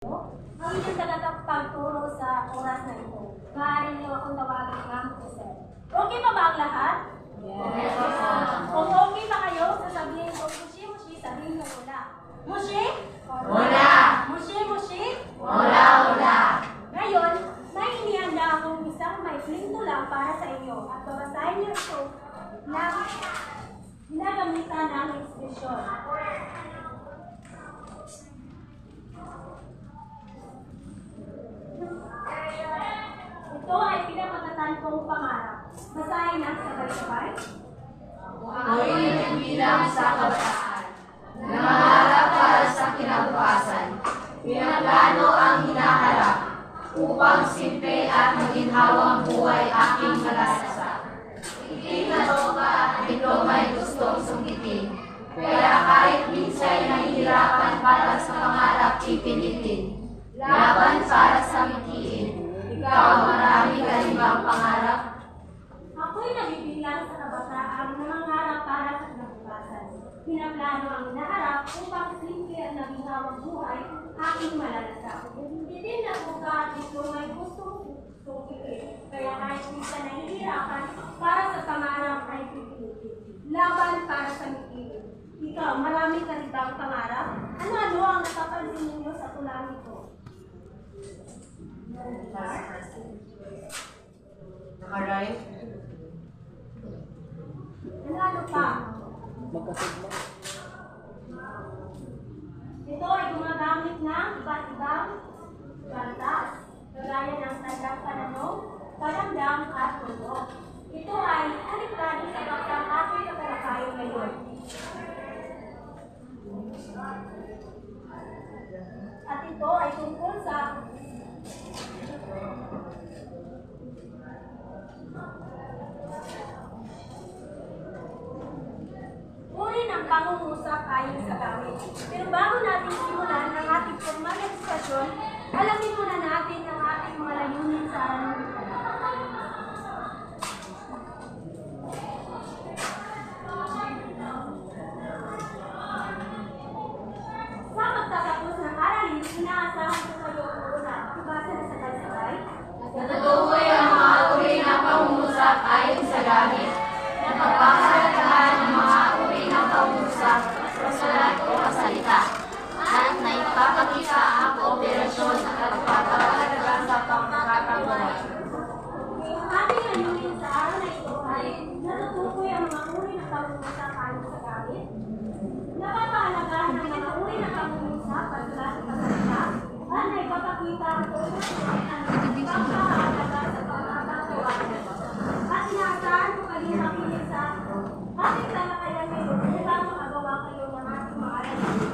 Ang inyong tagapagturo sa oras na ito. Maaari niyo akong tawagan ng Jose. Okay pa ba ang lahat? Yes. Kung okay pa kayo, sasabihin ko, Mushi, Mushi, sabihin niyo wala. Mushi? Wala. Mushi, Mushi? Wala, wala. Ngayon, may inihanda akong isang maikling tula para sa inyo at babasahin niyo ito na ginagamitan ng ekspresyon. Ito ay pinapagatan kong pangarap. Basahin na sabay-sabay. Ako'y nagbilang sa kabataan. Nangarap para sa kinabukasan. Pinaplano ang hinaharap upang simple at maginhawang buhay aking malasasak. Itim na toka at diploma'y gustong sungkitin. Kaya kahit minsan nahihirapan para sa pangarap ipinitin. Laban para sa mithiin. Ikaw, marami ka rin bang pangarap? Ako'y nabibilang sa kabataan na mangarap para sa kinabukasan. Pinaplano ang hinaharap upang simple at naginhawang buhay aking malalasak. Itim na toka at diploma'y gustong sungkitin. Kaya kahit minsan nahihirapan para sa pangarap ay pipilitin. Laban para sa mithiin. Ikaw, marami ka rin bang pangarap? Ano ang nakapansin ninyo sa tulang ito? Nakaray? Ano pa? Ito ay gumagamit ng iba't ibang bantas, kagaya ng tandang pananaw, palamdam at tulo. Ito ay aliktado sa baktang ating katalakayan ngayon. At ito ay tungkol sa uri ng pangungusap ayon sa gamit. Pero bago natin simulan ang ating formal na diskusyon, alamin muna natin ang ating mga layunin sa araw ng ito. Sa magtatapos ng aralin, inaasahan ko kayo ang una. Ibasa na sabay-sabay. Natutukoy ang mga uri ng pangungusap ayon sa gamit. Napagpakalagahan ang mga uri ng pangungusap sa sulat o kasalita. At naipapakita ang kooperasyon at pagpapahalaga sa pangkakabuhay. Ang ating layunin sa araw na ito ay natutukoy ang mga uri ng pangungusap ayon sa gamit. Napapahalagahan ang mga uri ng pangungusap at sulat o kasalita. At naipapakita ang kooperasyon at pagpapahalaga sa pangkakabuhay. At inaasahan ko kayong makinig sa ating talakayan ngayon upang makagawa kayo ng ating mga layunin.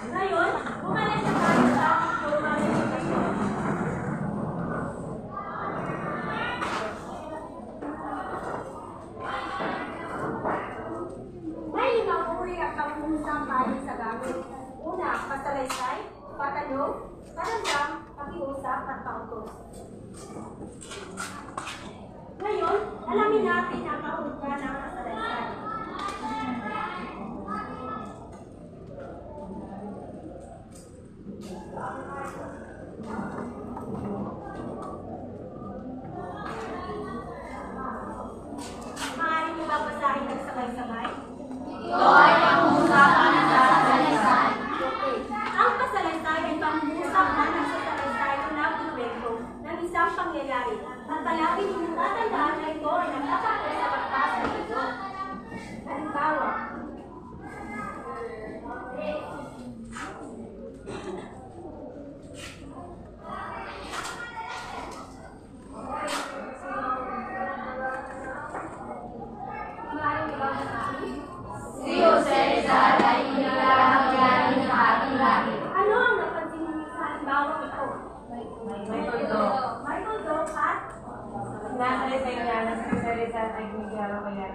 Ngayon, bumalik na tayo sa ating formal na edukasyon. May limang uri ang pangungusap ayon sa gamit. Una, pasalaysay, patanong, panandam, pakiusap at pautos. Ngayon, alamin natin ang kahulugan ng pasalaysay. Maaari niyo ba basahin ng sabay-sabay? Ito ay pangungusapan ng salaysay. Okay. Ang pasalaysay ay pangungusap na nagsasalaysay mula kwento ng isang pangyayari at palagi ninyong tatandaan na ito ay nagtatapos sa pagpas ng ito. Halimbawa, maaari niyo ba basahin? Si Jose Rizal ay inilalagyan ng ating langit. Ano ang napansin niyo sa halimbawa ito? Michael Doe. Michael Doe at Nasalaysay niya na si Jose Rizal ay ginigaro kaya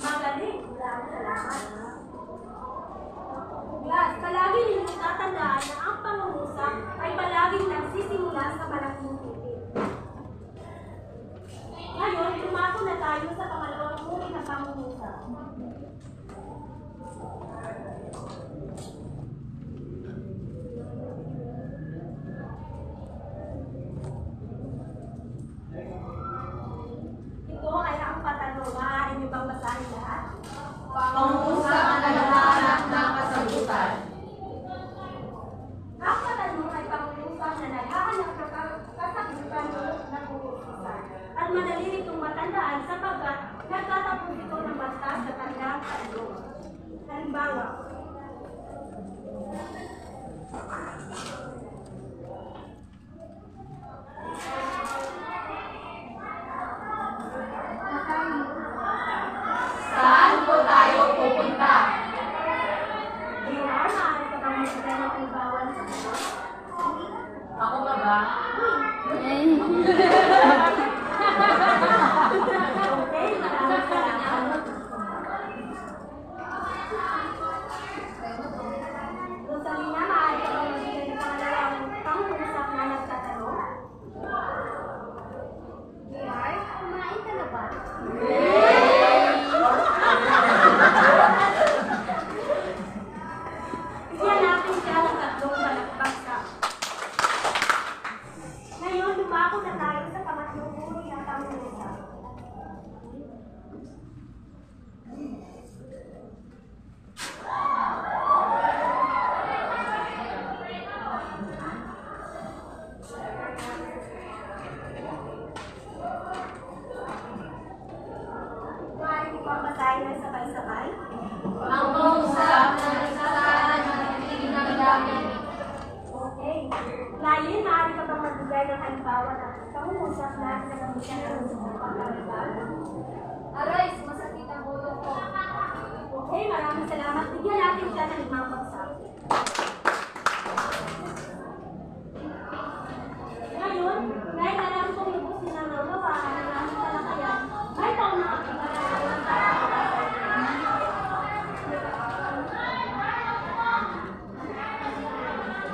magaling. Salamat. Yes, palagi ninyong tatandaan na ang pangungusap ay palaging nagsisimula sa malaking tipid. Ngayon, tumako na tayo sa pangalawang uri ng pangungusap. Saan po tayo pupunta? Jr., maaari ka bang magbigay ng halimbawa sa sagot? Ako ba ba? Okay, maraming salamat. Rosalina, maaari ka bang magbigay ng pangalawang pangungusap na nagtatanong? JR, kumain ka na ba? Bigyan natin siya ng tatlong balakbaksak. Ngayon, lumako na tayo sa pangatlong uri ng pangungusap. Maaari ko bang basahin ng sabay-sabay? Ang pangusap na nagsasaad ng pinagdamit. Okay. Layin, maaari ka bang magbigay ng halimbawa ng pangungusap na nagamitan ng pagkakaliban? Aray, masakit ang ulo ko. Okay, maraming salamat. Bigyan natin siya ng limang bagsak. Ngayon, dahil alam kong lubos din ang nawawaan ng aming talakayan, may taon na ang pagkakaliban tayo.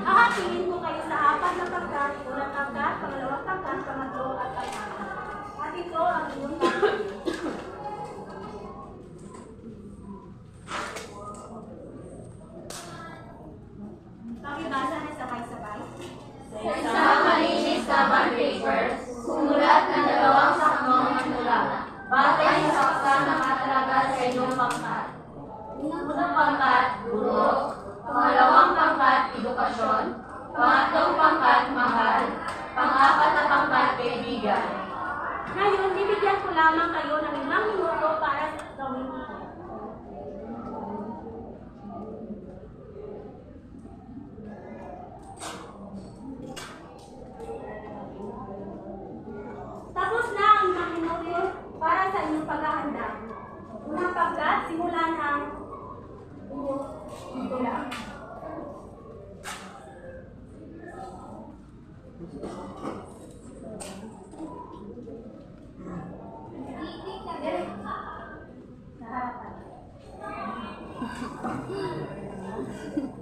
Hahatiin ko kayo sa apat na pangkat, unang pangkat, pangalawang pangkat, pangatlo at pang-apat. At ito ang inyong pangkat. Pakibasa na sabay-sabay. Sa isang malinis na bond paper, sumulat ng dalawang sakmong matula. Batay sa paksa na matalaga sa inyong pangkat. Unang pangkat, guro. Pangalawang pangkat, edukasyon. Pangatlong pangkat, mahal. Pang-apat na pangkat, kaibigan. Ngayon, bibigyan ko lamang kayo ng 5 minuto para gawin ito. Tapos na ang 5 minuto para sa inyong paghahanda. Unang pagkat, simulan ang inyong tula.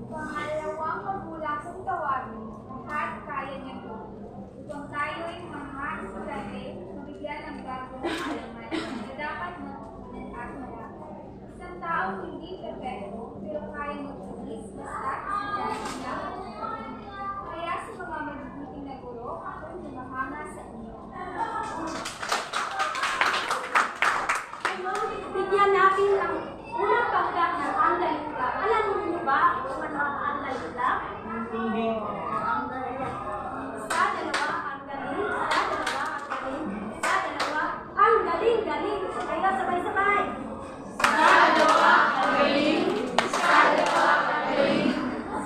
Pangalawang magulang kong tawagin, lahat kaya niya po. Upang tayo'y mga estudyante, mabigyan ng bagong alaman na dapat matutunan at malaman. Isang taong hindi perfecto, pero kaya magtulis basta estudyante niya. Kaya sa mga mabubuting na guro, ako'y humahanga sa inyo. Ngayon, bigyan natin ng unang pagkat ng Angalita. Alam niyo ba kung ano ang Angalita? Hindi. Sa dalawa, ang galing. Sa dalawa, ang galing. Sa dalawa, ang galing-galing. Kaya sabay-sabay. Sa dalawa, ang galing. Sa dalawa, ang galing.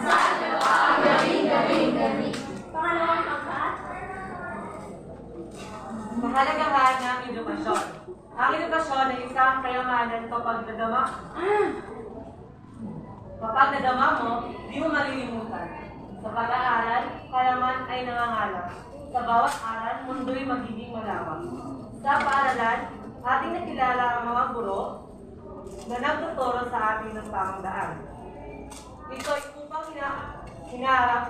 Sa dalawa, ang galing, galing, galing. Pangalawang pagkat. Mahalagahan ng edukasyon. Ang edukasyon ay isang kayamanan kapag nadama. Kapag nadama mo, di mo malilimutan. Sa pag-aaral, kalaman ay nangangalap. Sa bawat aral, mundo'y magiging malawak. Sa paaralan, ating nakilala ang mga guro na nagtuturo sa ating ng tamang daan. Ito ay upang hinaharap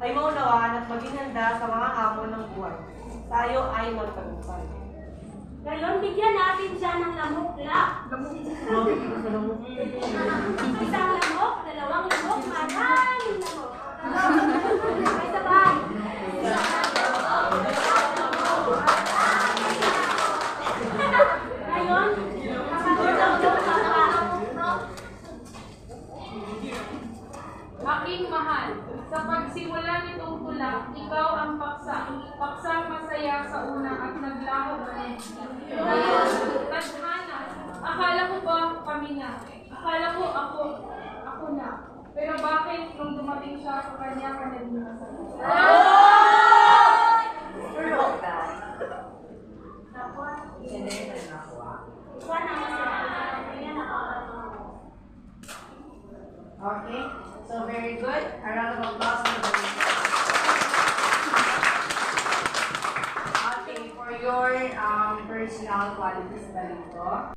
ay maunawaan at maging handa sa mga hamon ng buhay. Tayo ay magtagumpay. Ngayon, bigyan natin siya ng lamok-la. Isang lamok, dalawang lamok, maraming lamok. Sabay-sabay. Ngayon, kapatid ng pagkat. Aking mahal, sa pagsimula nitong tula, ikaw ang paksang masaya sa una at naglaho ulit. Tadhana, akala ko ba kami na? Akala ko ako na. Pero bakit nung dumating siya sa kanya ka naging masakit? Okay, so very good. A round of applause for the Okay, for your personal qualities ba dito?